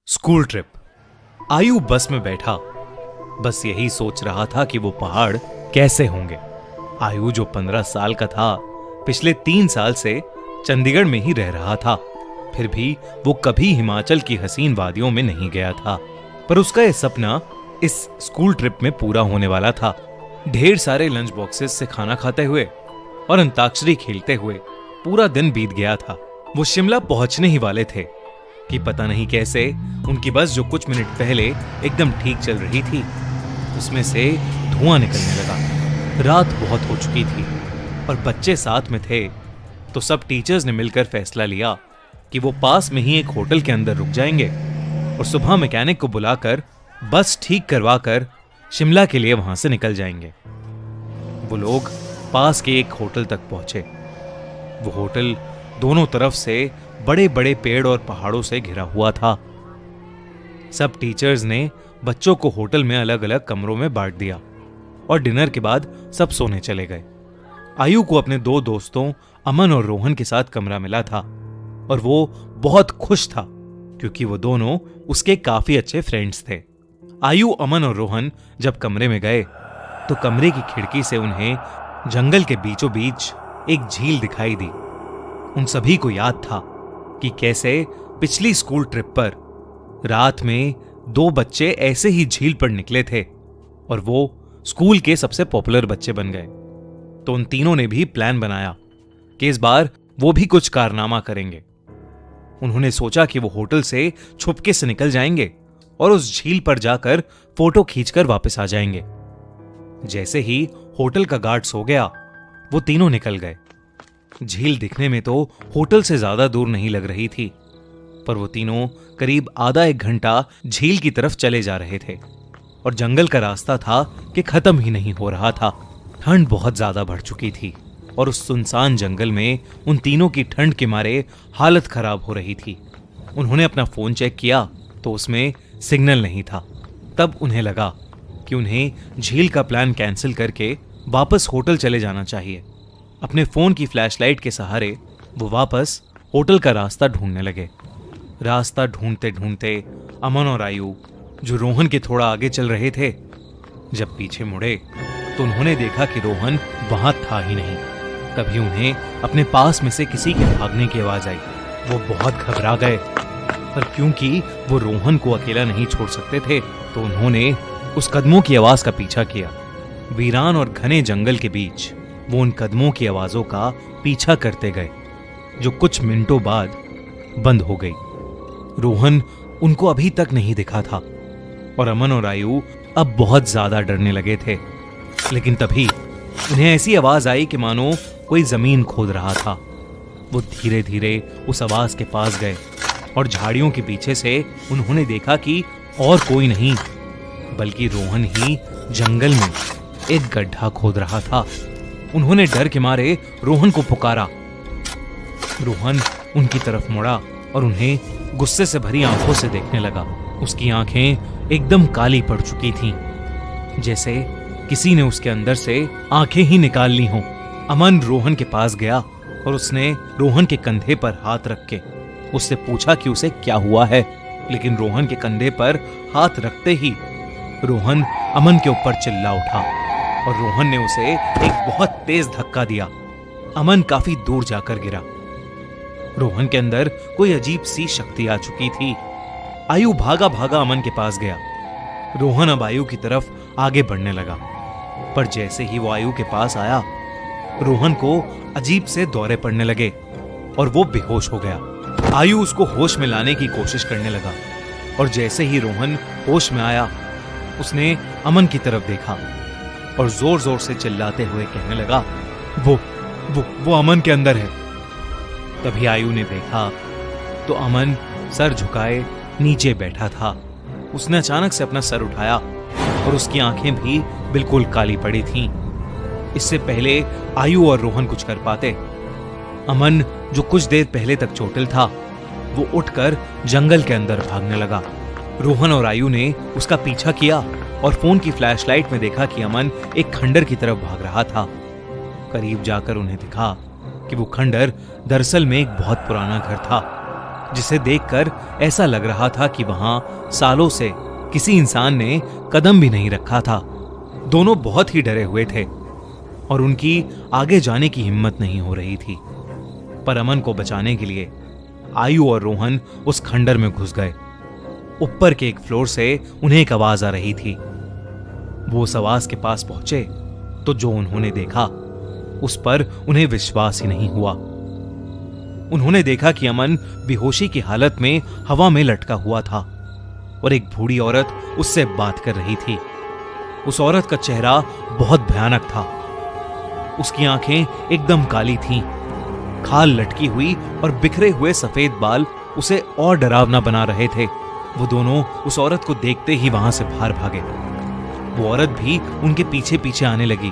School trip. आयु बस में बैठा बस यही सोच रहा था कि वो पहाड़ कैसे होंगे। आयु जो 15 साल का था, पिछले 3 साल से चंडीगढ़ में ही रह रहा था। फिर भी वो कभी हिमाचल की हसीन वादियों में नहीं गया था। पर उसका यह सपना इस स्कूल ट्रिप में पूरा होने वाला था। ढेर सारे लंच बॉक्सेस से खाना खाते हुए और अंताक्षरी खेलते हुए पूरा दिन बीत गया था। वो शिमला पहुंचने ही वाले थे कि पता नहीं कैसे उनकी बस जो कुछ मिनट पहले एकदम ठीक चल रही थी, उसमें से धुआं निकलने लगा। रात बहुत हो चुकी थी और बच्चे साथ में थे, तो सब टीचर्स ने मिलकर फैसला लिया कि वो पास में ही एक होटल के अंदर रुक जाएंगे और सुबह मैकेनिक को बुलाकर बस ठीक करवा कर शिमला के लिए वहां से निकल जाएंगे। वो लोग पास के एक होटल तक पहुंचे। वो होटल दोनों तरफ से बड़े बड़े पेड़ और पहाड़ों से घिरा हुआ था। सब टीचर्स ने बच्चों को होटल में अलग अलग कमरों में बांट दिया और डिनर के बाद सब सोने चले गए। आयु को अपने 2 दोस्तों अमन और रोहन के साथ कमरा मिला था और वो बहुत खुश था क्योंकि वो दोनों उसके काफी अच्छे फ्रेंड्स थे। आयु, अमन और रोहन जब कमरे में गए तो कमरे की खिड़की से उन्हें जंगल के बीचों बीच एक झील दिखाई दी। उन सभी को याद था कि कैसे पिछली स्कूल ट्रिप पर रात में 2 बच्चे ऐसे ही झील पर निकले थे और वो स्कूल के सबसे पॉपुलर बच्चे बन गए। तो उन तीनों ने भी प्लान बनाया कि इस बार वो भी कुछ कारनामा करेंगे। उन्होंने सोचा कि वो होटल से छुपके से निकल जाएंगे और उस झील पर जाकर फोटो खींचकर वापस आ जाएंगे। जैसे ही होटल का गार्ड सो गया, वो तीनों निकल गए। झील दिखने में तो होटल से ज्यादा दूर नहीं लग रही थी, पर वो तीनों करीब आधा 1 घंटा झील की तरफ चले जा रहे थे और जंगल का रास्ता था कि खत्म ही नहीं हो रहा था। ठंड बहुत ज्यादा बढ़ चुकी थी और उस सुनसान जंगल में उन तीनों की ठंड के मारे हालत खराब हो रही थी। उन्होंने अपना फोन चेक किया तो उसमें सिग्नल नहीं था। तब उन्हें लगा कि उन्हें झील का प्लान कैंसिल करके वापस होटल चले जाना चाहिए। अपने फोन की फ्लैशलाइट के सहारे वो वापस होटल का रास्ता ढूंढने लगे। रास्ता ढूंढते ढूंढते अमन और आयु, जो रोहन के थोड़ा आगे चल रहे थे, जब पीछे मुड़े तो उन्होंने देखा कि रोहन वहां था ही नहीं। तभी उन्हें अपने पास में से किसी के भागने की आवाज आई। वो बहुत घबरा गए, पर क्योंकि वो रोहन को अकेला नहीं छोड़ सकते थे, तो उन्होंने उस कदमों की आवाज का पीछा किया। वीरान और घने जंगल के बीच वो उन कदमों की आवाजों का पीछा करते गए, जो कुछ मिनटों बाद बंद हो गई। रोहन उनको अभी तक नहीं दिखा था और अमन और आयु अब बहुत ज्यादा डरने लगे थे। लेकिन तभी उन्हें ऐसी आवाज आई कि मानो कोई जमीन खोद रहा था। वो धीरे धीरे उस आवाज के पास गए और झाड़ियों के पीछे से उन्होंने देखा कि और कोई नहीं बल्कि रोहन ही जंगल में एक गड्ढा खोद रहा था। उन्होंने डर के मारे रोहन को पुकारा। रोहन उनकी तरफ मुड़ा और उन्हें गुस्से से भरी आंखों से देखने लगा। उसकी आंखें एकदम काली पड़ चुकी थीं, जैसे किसी ने उसके अंदर से आंखें ही निकाल ली हों। अमन रोहन के पास गया और उसने रोहन के कंधे पर हाथ रख के उससे पूछा कि उसे क्या हुआ है। लेकिन रोहन के कंधे पर हाथ रखते ही रोहन अमन के ऊपर चिल्ला उठा और रोहन ने उसे एक बहुत तेज धक्का दिया। अमन काफी दूर जाकर गिरा। रोहन के अंदर कोई अजीब सी शक्ति आ चुकी थी। आयु भागा भागा अमन के पास गया। रोहन अब आयु की तरफ आगे बढ़ने लगा, पर जैसे ही वो आयु के पास आया, रोहन को अजीब से दौरे पड़ने लगे और वो बेहोश हो गया। आयु उसको होश में लाने की कोशिश करने लगा और जैसे ही रोहन होश में आया, उसने अमन की तरफ देखा और जोर जोर से चिल्लाते हुए कहने लगा, वो अमन के अंदर है। तभी आयु ने देखा तो अमन सर झुकाए नीचे बैठा था। उसने अचानक से अपना सर उठाया और उसकी आंखें भी बिल्कुल काली पड़ी थीं। इससे पहले आयु और रोहन कुछ कर पाते, अमन, जो कुछ देर पहले तक चोटिल था, वो उठकर जंगल के अंदर भागने लगा। रोहन और आयु ने उसका पीछा किया और फोन की फ्लैशलाइट में देखा कि अमन एक खंडर की तरफ भाग रहा था। करीब जाकर उन्हें दिखा कि वो खंडर दरअसल में एक बहुत पुराना घर था जिसे देखकर ऐसा लग रहा था कि वहां सालों से किसी इंसान ने कदम भी नहीं रखा था। दोनों बहुत ही डरे हुए थे और उनकी आगे जाने की हिम्मत नहीं हो रही थी। पर अमन को बचाने के लिए आयु और रोहन उस खंडर में घुस गए। ऊपर के एक फ्लोर से उन्हें एक आवाज आ रही थी। वो उस आवाज के पास पहुंचे तो जो उन्होंने देखा उस पर उन्हें विश्वास ही नहीं हुआ। उन्होंने देखा कि अमन बेहोशी की हालत में हवा में लटका हुआ था और एक बूढ़ी औरत उससे बात कर रही थी। उस औरत का चेहरा बहुत भयानक था। उसकी आंखें एकदम काली थीं। खाल लटकी हुई और बिखरे हुए सफेद बाल उसे और डरावना बना रहे थे। वो दोनों उस औरत को देखते ही वहां से बाहर भागे। वो औरत भी उनके पीछे पीछे आने लगी।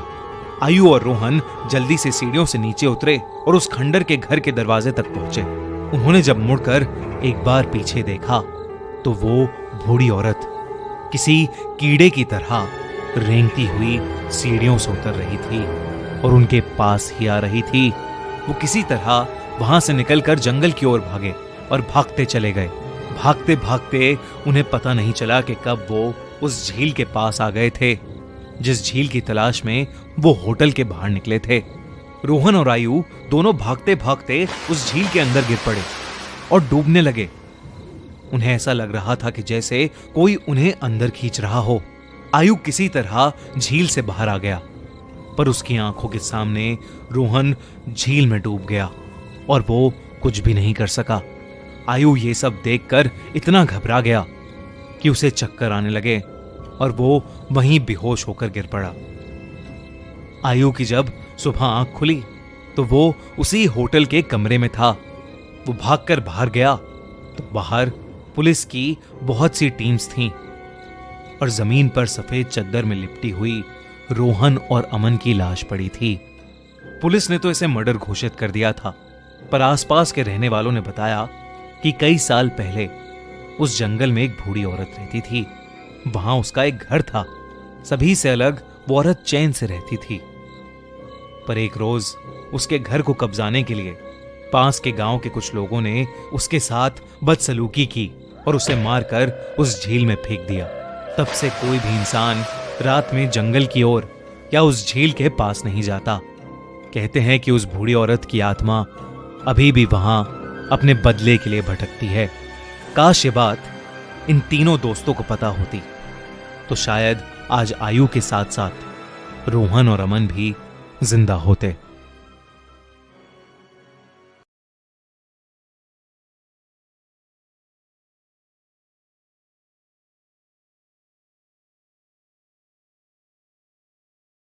आयु और रोहन जल्दी से सीढ़ियों से नीचे उतरे और उस खंडर के घर के दरवाजे तक पहुंचे। उन्होंने जब मुड़कर एक बार पीछे देखा तो वो बूढ़ी औरत किसी कीड़े की तरह रेंगती हुई सीढ़ियों से उतर रही थी और उनके पास ही आ रही थी। वो किसी तरह वहां से निकलकर जंगल की ओर भागे और भागते चले गए। भागते भागते उन्हें पता नहीं चला कि कब वो उस झील के पास आ गए थे, जिस झील की तलाश में वो होटल के बाहर निकले थे। रोहन और आयु दोनों भागते भागते उस झील के अंदर गिर पड़े और डूबने लगे। उन्हें ऐसा लग रहा था कि जैसे कोई उन्हें अंदर खींच रहा हो। आयु किसी तरह झील से बाहर आ गया, पर उसकी आंखों के सामने रोहन झील में डूब गया और वो कुछ भी नहीं कर सका। आयु ये सब देखकर इतना घबरा गया कि उसे चक्कर आने लगे और वो वहीं बेहोश होकर गिर पड़ा। आयु की जब सुबह आंख खुली तो वो उसी होटल के कमरे में था। वो भागकर बाहर गया तो बाहर पुलिस की बहुत सी टीम्स थीं और जमीन पर सफेद चद्दर में लिपटी हुई रोहन और अमन की लाश पड़ी थी। पुलिस ने तो इसे मर्डर घोषित कर दिया था, पर आसपास के रहने वालों ने बताया कि कई साल पहले उस जंगल में एक बूढ़ी औरत रहती थी। वहां उसका एक घर था। सभी से अलग वो औरत चैन से रहती थी। पर एक रोज उसके घर को कब्जाने के लिए पास के गांव के कुछ लोगों ने उसके साथ बदसलूकी की और उसे मारकर उस झील में फेंक दिया। तब से कोई भी इंसान रात में जंगल की ओर या उस झील के पास नहीं जाता। कहते हैं कि उस बूढ़ी औरत की आत्मा अभी भी वहां अपने बदले के लिए भटकती है। काश ये बात इन तीनों दोस्तों को पता होती तो शायद आज आयु के साथ साथ रोहन और अमन भी जिंदा होते।